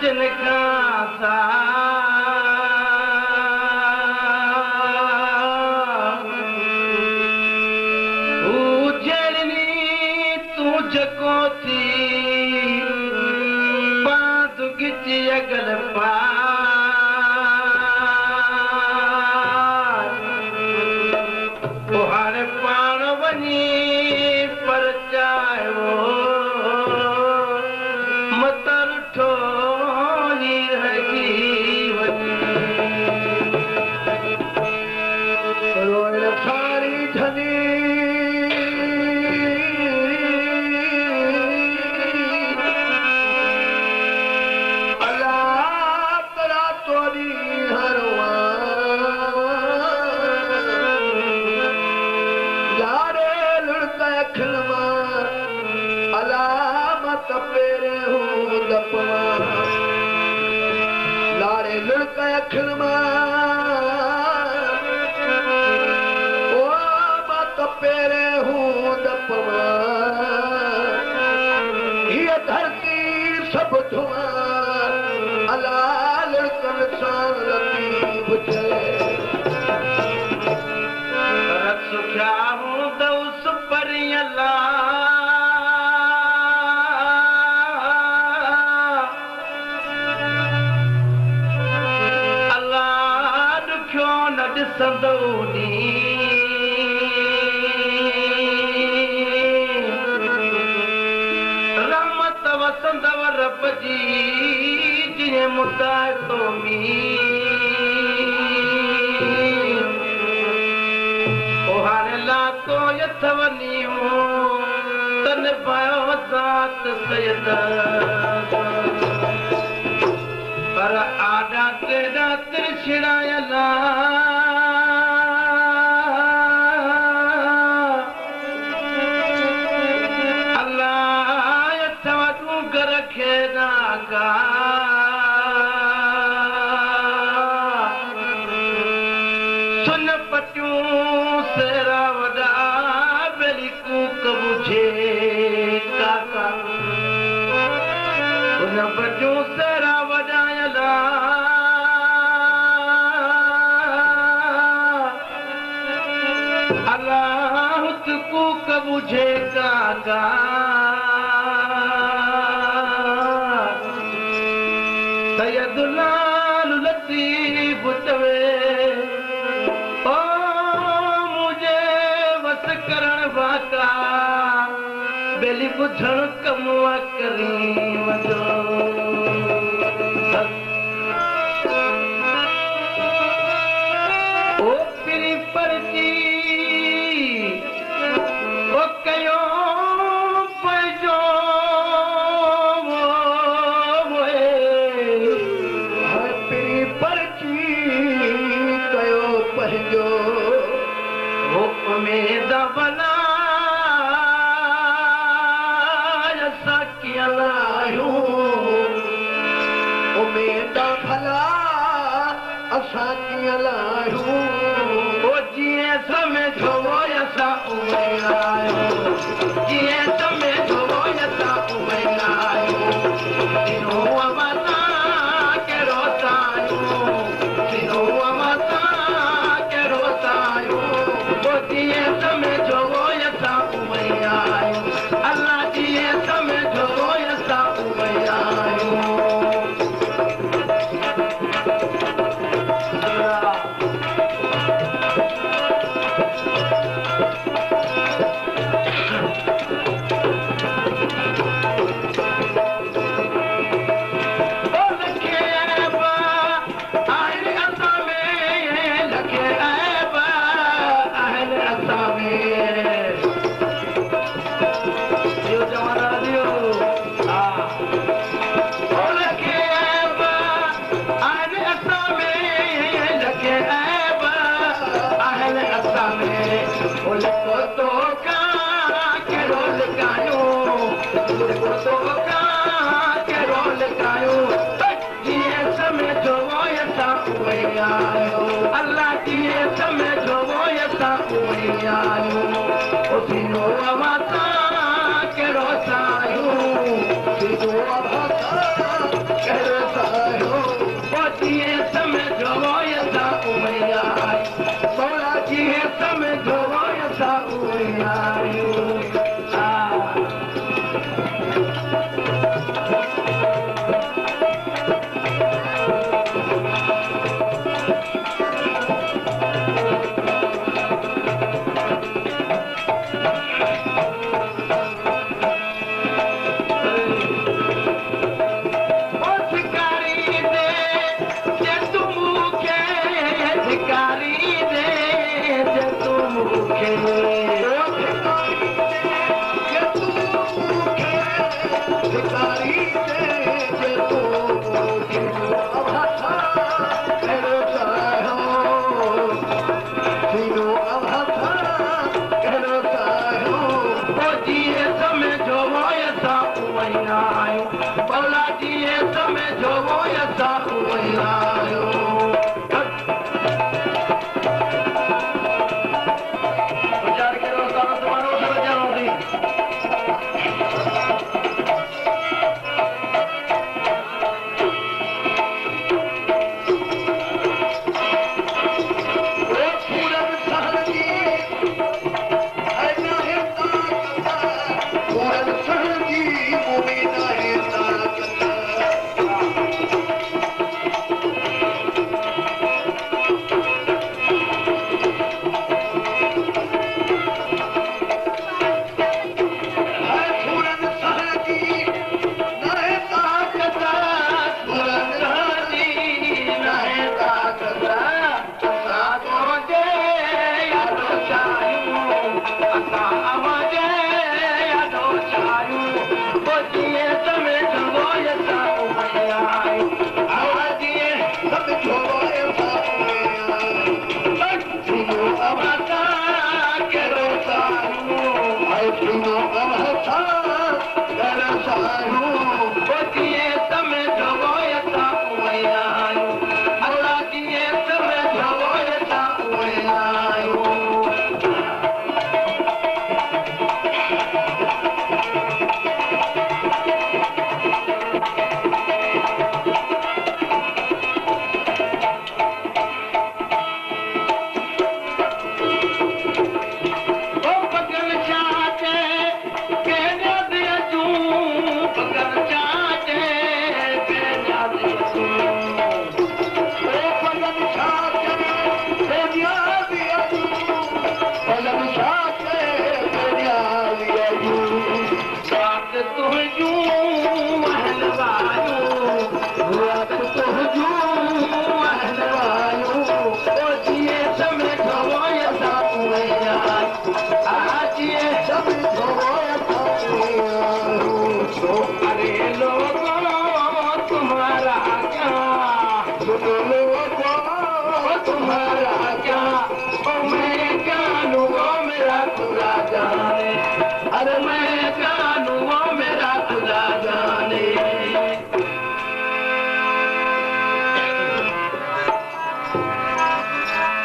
जिनका सा उजड़नी तू जको थी बात गिची अगर पा लाड़े लड़का अखिलमा ओ मत पेरे हूँ दपमा ये धरती सब धुआं अला लड़कन सां लतीफ चले रख सुख्या हूँ दउस परी अल्लाह संदोनी रहमत वसंदव रब जी जिने मुद्दा तो मी ओहाने ला तो यथवनी हो तन पायो ज़ात सयद पर आडा तेरा तिरछिड़ायला सुन पटियूं सेरा वॾा बेली कूक बुझे काका सुन पटियूं सेरा वॾायला अलाह कूक बुझे काका सैयदुलाल लतीफ चवे ओ मुझे वस करण वाका बेली बुझण कम करीम जो ओ पिरी परची ओ कयो पैजो उम्मीद बना सकिया लायूं उम्मीद भला असां कीअं लायूं ओ जीअं समझो असां उहे आहियूं जीअं समझो असां उहे आहियूं किनो अवता कहिड़ो तायूं किनो अवता कहिड़ो तायूं जीअं समझो असां उहे आहियूं अलाह जीअं समझो असां उहे आहियूं अल्लाह जीअं समझो असां उहे आहियूं सीनो अवता कहिड़ो सायूं सीनो अवता कहिड़ो Thank you.